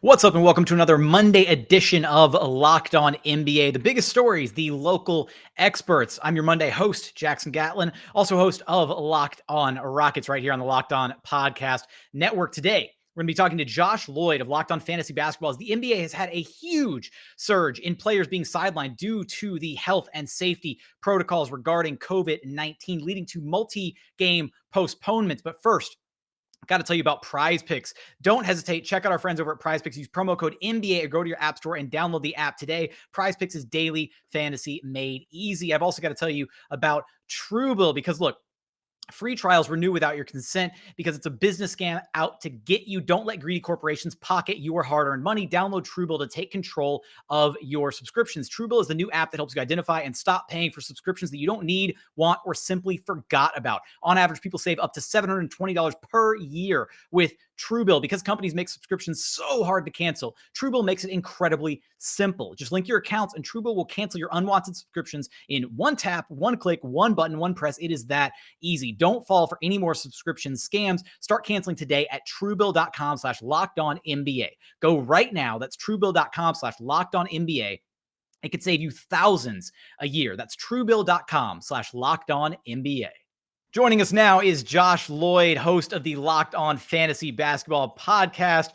What's up, and welcome to another Monday edition of Locked On NBA. The biggest stories, the local experts. I'm your Monday host, Jackson Gatlin, also host of Locked On Rockets right here on the Locked On Podcast Network. Today, we're going to be talking to Josh Lloyd of Locked On Fantasy Basketball, as the NBA has had a huge surge in players being sidelined due to the health and safety protocols regarding COVID-19, leading to multi-game postponements. But first, got to tell you about Prize Picks. Don't hesitate. Check out our friends over at Prize Picks. Use promo code NBA or go to your app store and download the app today. Prize Picks is daily fantasy made easy. I've also got to tell you about Truebill, because look, free trials renew without your consent because it's a business scam out to get you. Don't let greedy corporations pocket your hard-earned money. Download Truebill to take control of your subscriptions. Truebill is the new app that helps you identify and stop paying for subscriptions that you don't need, want, or simply forgot about. On average, people save up to $720 per year with Truebill because companies make subscriptions so hard to cancel. Truebill makes it incredibly simple. Just link your accounts and Truebill will cancel your unwanted subscriptions in one tap, one click, one button, one press. It is that easy. Don't fall for any more subscription scams. Start canceling today at truebill.com/lockedonnba. Go right now. That's truebill.com/lockedonnba. It could save you thousands a year. That's truebill.com/lockedonnba. Joining us now is Josh Lloyd, host of the Locked On Fantasy Basketball Podcast.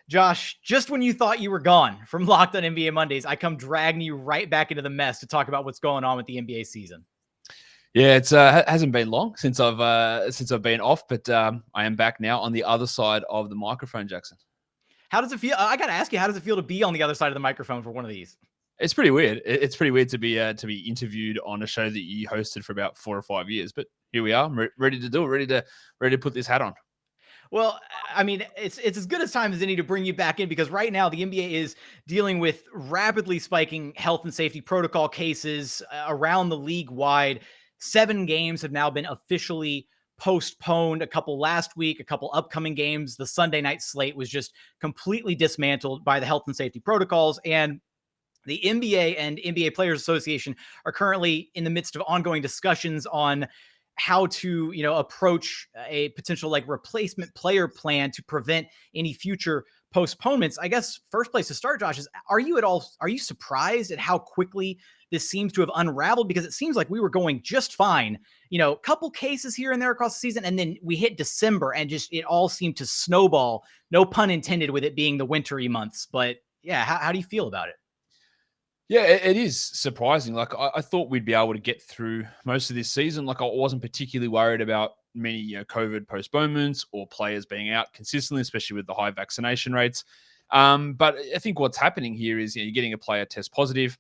Josh, just when you thought you were gone from Locked On NBA Mondays, I come dragging you right back into the mess to talk about what's going on with the NBA season. Yeah, it's hasn't been long since I've been off, but I am back now on the other side of the microphone, Jackson. How does it feel? I got to ask you, how does it feel to be on the other side of the microphone for one of these? It's pretty weird. It's pretty weird to be interviewed on a show that you hosted for about 4 or 5 years, but here we are, ready to do it, ready to put this hat on. Well, I mean, it's as good as time as any to bring you back in, because right now the NBA is dealing with rapidly spiking health and safety protocol cases around the league wide. 7 games have now been officially postponed, a couple last week, a couple upcoming games. The Sunday night slate was just completely dismantled by the health and safety protocols. And the NBA and NBA Players Association are currently in the midst of ongoing discussions on how to, approach a potential replacement player plan to prevent any future postponements. I guess first place to start, Josh, is are you surprised at how quickly this seems to have unraveled? Because it seems like we were going just fine, couple cases here and there across the season, and then we hit December and just it all seemed to snowball, no pun intended, with it being the wintry months. But yeah, how do you feel about it? Yeah, it is surprising. Like I thought we'd be able to get through most of this season. Like I wasn't particularly worried about many COVID postponements or players being out consistently, especially with the high vaccination rates. But I think what's happening here is you're getting a player test positive,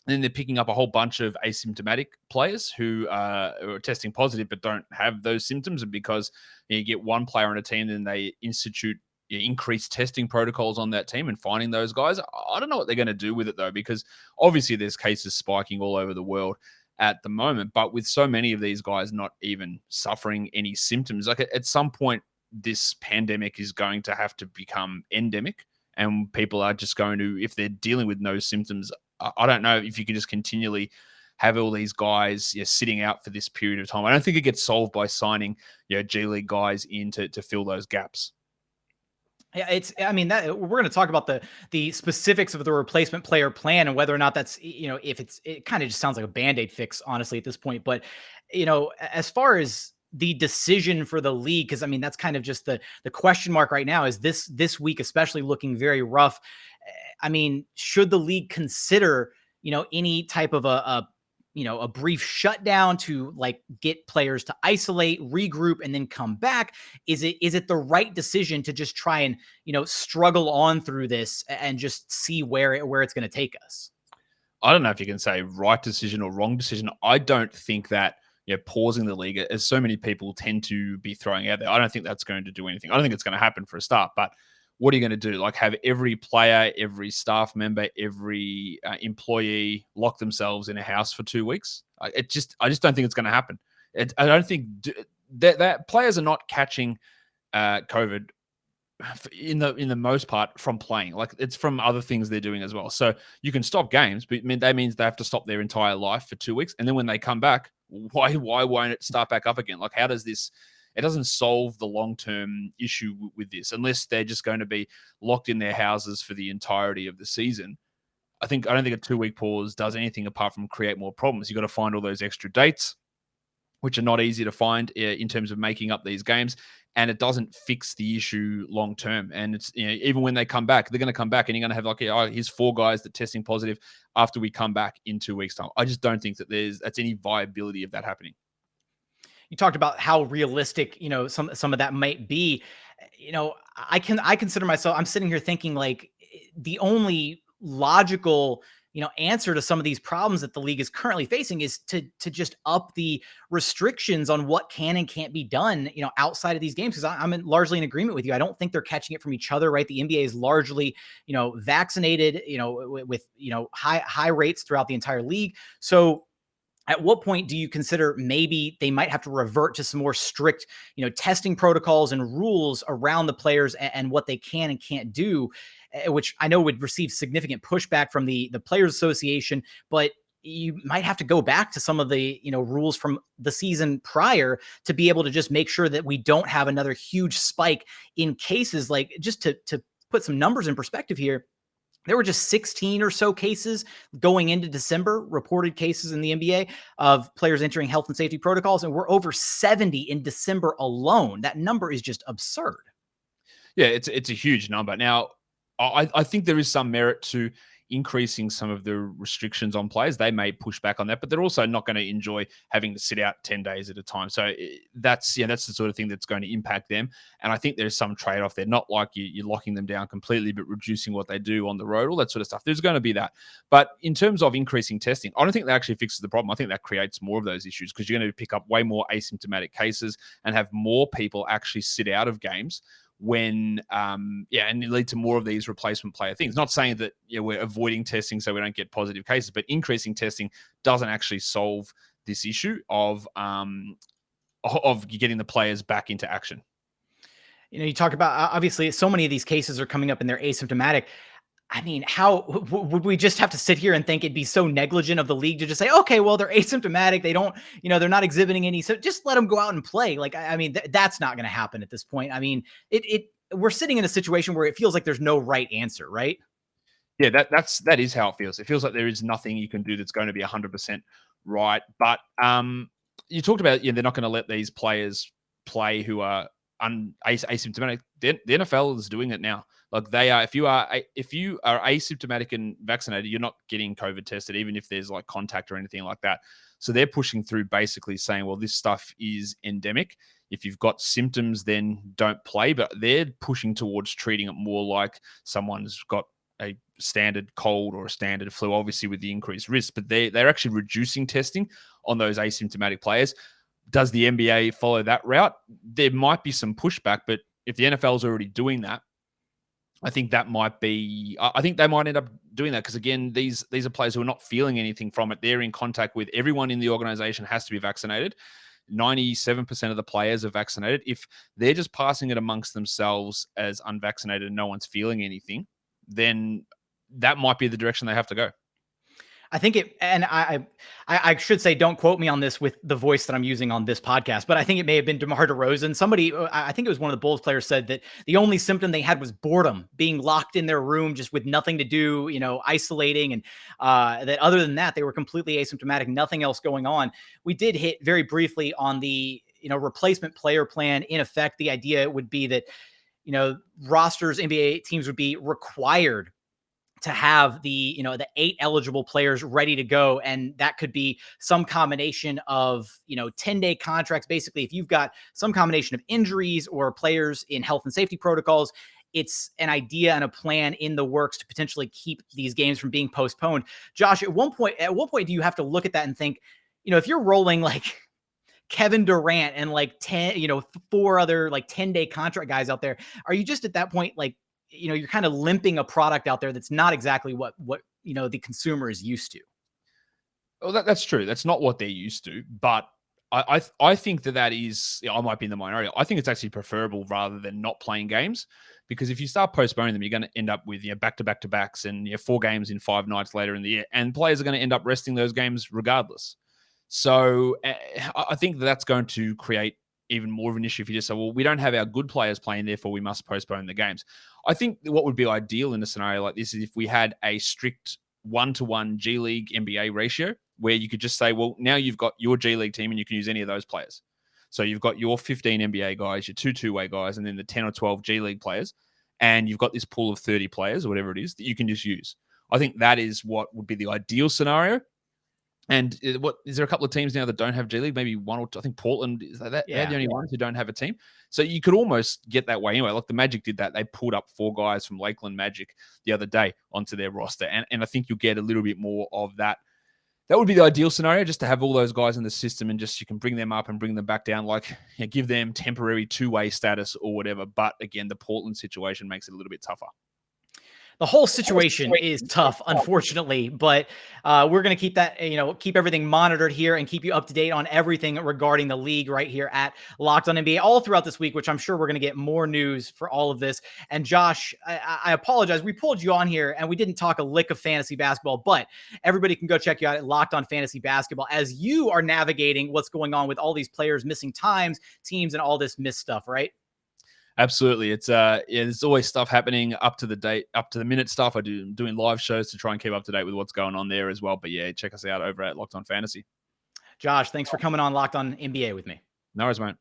and then they're picking up a whole bunch of asymptomatic players who are testing positive but don't have those symptoms. And because you get one player on a team, then they institute increased testing protocols on that team and finding those guys. I don't know what they're going to do with it, though, because obviously there's cases spiking all over the world at the moment. But with so many of these guys not even suffering any symptoms, like at some point, this pandemic is going to have to become endemic, and people are just going to, if they're dealing with no symptoms, I don't know if you can just continually have all these guys sitting out for this period of time. I don't think it gets solved by signing G League guys in to fill those gaps. Yeah, that we're going to talk about the specifics of the replacement player plan and whether or not that's, if it kind of just sounds like a Band-Aid fix, honestly, at this point. But, as far as the decision for the league, because that's kind of just the question mark right now, is this week especially looking very rough. Should the league consider, any type of a brief shutdown to get players to isolate, regroup, and then come back? Is it the right decision to just try and, struggle on through this and just see where it's going to take us? I don't know if you can say right decision or wrong decision. I don't think that pausing the league, as so many people tend to be throwing out there, I don't think that's going to do anything. I don't think it's going to happen for a start, but what are you going to do? Like have every player, every staff member, every employee lock themselves in a house for 2 weeks? I just don't think it's going to happen. I don't think that players are not catching COVID in the most part from playing. Like it's from other things they're doing as well. So you can stop games, but that means they have to stop their entire life for 2 weeks. And then when they come back, why won't it start back up again? Like how does this It doesn't solve the long-term issue with this unless they're just going to be locked in their houses for the entirety of the season. I don't think a 2-week pause does anything apart from create more problems. You've got to find all those extra dates, which are not easy to find in terms of making up these games. And it doesn't fix the issue long term. And it's, even when they come back, they're going to come back and you're going to have here's 4 guys that testing positive after we come back in 2 weeks' time. I just don't think that that's any viability of that happening. You talked about how realistic, some of that might be. I consider myself, I'm sitting here thinking like the only logical answer to some of these problems that the league is currently facing is to just up the restrictions on what can and can't be done, outside of these games. Because I'm largely in agreement with you. I don't think they're catching it from each other, right? The NBA is largely, vaccinated, with high rates throughout the entire league. So at what point do you consider maybe they might have to revert to some more strict, testing protocols and rules around the players and what they can and can't do, which I know would receive significant pushback from the Players Association, but you might have to go back to some of the, rules from the season prior to be able to just make sure that we don't have another huge spike in cases. Like, just to put some numbers in perspective here, there were just 16 or so cases going into December, reported cases in the NBA of players entering health and safety protocols, and we're over 70 in December alone. That number is just absurd. Yeah, it's a huge number. Now, I think there is some merit to increasing some of the restrictions on players. They may push back on that, but they're also not going to enjoy having to sit out 10 days at a time. So that's the sort of thing that's going to impact them. And I think there's some trade-off there, not like you're locking them down completely, but reducing what they do on the road, all that sort of stuff. There's going to be that. But in terms of increasing testing, I don't think that actually fixes the problem. I think that creates more of those issues because you're going to pick up way more asymptomatic cases and have more people actually sit out of games when and it lead to more of these replacement player things. Not saying that we're avoiding testing so we don't get positive cases, but increasing testing doesn't actually solve this issue of getting the players back into action. You talk about, obviously, so many of these cases are coming up and they're asymptomatic. I mean, how would we just have to sit here and think it'd be so negligent of the league to just say, okay, well, they're asymptomatic. They don't, they're not exhibiting any. So just let them go out and play. Like, I mean, that's not going to happen at this point. I mean, we're sitting in a situation where it feels like there's no right answer, right? Yeah, that is how it feels. It feels like there is nothing you can do that's going to be 100% right. But you talked about, they're not going to let these players play who are asymptomatic. The NFL is doing it now. Like, they are, if you are asymptomatic and vaccinated, you're not getting COVID tested, even if there's like contact or anything like that. So they're pushing through, basically saying, well, this stuff is endemic. If you've got symptoms, then don't play. But they're pushing towards treating it more like someone's got a standard cold or a standard flu, obviously with the increased risk. But they're actually reducing testing on those asymptomatic players. Does the NBA follow that route? There might be some pushback, but if the NFL is already doing that, I think they might end up doing that because, again, these are players who are not feeling anything from it. They're in contact with everyone in the organization has to be vaccinated. 97% of the players are vaccinated. If they're just passing it amongst themselves as unvaccinated and no one's feeling anything, then that might be the direction they have to go. I think and I should say, don't quote me on this with the voice that I'm using on this podcast, but I think it may have been DeMar DeRozan. Somebody, I think it was one of the Bulls players, said that the only symptom they had was boredom, being locked in their room just with nothing to do, isolating. And that other than that, they were completely asymptomatic, nothing else going on. We did hit very briefly on the, replacement player plan. In effect, the idea would be that, rosters, NBA teams would be required to have the 8 eligible players ready to go. And that could be some combination of, 10-day contracts. Basically, if you've got some combination of injuries or players in health and safety protocols, it's an idea and a plan in the works to potentially keep these games from being postponed. Josh, at what point do you have to look at that and think, if you're rolling like Kevin Durant and like 10, 4 other like 10-day contract guys out there, are you just at that point, like, you're kind of limping a product out there that's not exactly what the consumer is used to? Well, that's true. That's not what they're used to. But I think that is, I might be in the minority. I think it's actually preferable rather than not playing games, because if you start postponing them, you're going to end up with back-to-back-to-backs and 4 games in 5 nights later in the year, and players are going to end up resting those games regardless. So I think that's going to create even more of an issue if you just say, well, we don't have our good players playing, therefore we must postpone the games. I think what would be ideal in a scenario like this is if we had a strict 1-to-1 G League NBA ratio where you could just say, well, now you've got your G League team and you can use any of those players. So you've got your 15 NBA guys, your 2 two-way guys, and then the 10 or 12 G League players. And you've got this pool of 30 players or whatever it is that you can just use. I think that is what would be the ideal scenario. And what is there a couple of teams now that don't have G League? Maybe one or two. I think Portland is that they're the only ones who don't have a team. So you could almost get that way anyway. Like the Magic did that. They pulled up 4 guys from Lakeland Magic the other day onto their roster. And I think you'll get a little bit more of that. That would be the ideal scenario, just to have all those guys in the system and just you can bring them up and bring them back down, like give them temporary 2-way status or whatever. But again, the Portland situation makes it a little bit tougher. The whole situation is tough, unfortunately, but we're going to keep that, keep everything monitored here and keep you up to date on everything regarding the league right here at Locked On NBA all throughout this week, which I'm sure we're going to get more news for all of this. And Josh, I apologize. We pulled you on here and we didn't talk a lick of fantasy basketball, but everybody can go check you out at Locked On Fantasy Basketball as you are navigating what's going on with all these players missing times, teams, and all this missed stuff, right? Absolutely. It's there's always stuff happening up to the date, up to the minute stuff. I'm doing live shows to try and keep up to date with what's going on there as well. But yeah, check us out over at Locked On Fantasy. Josh, thanks for coming on Locked On NBA with me. No worries, mate.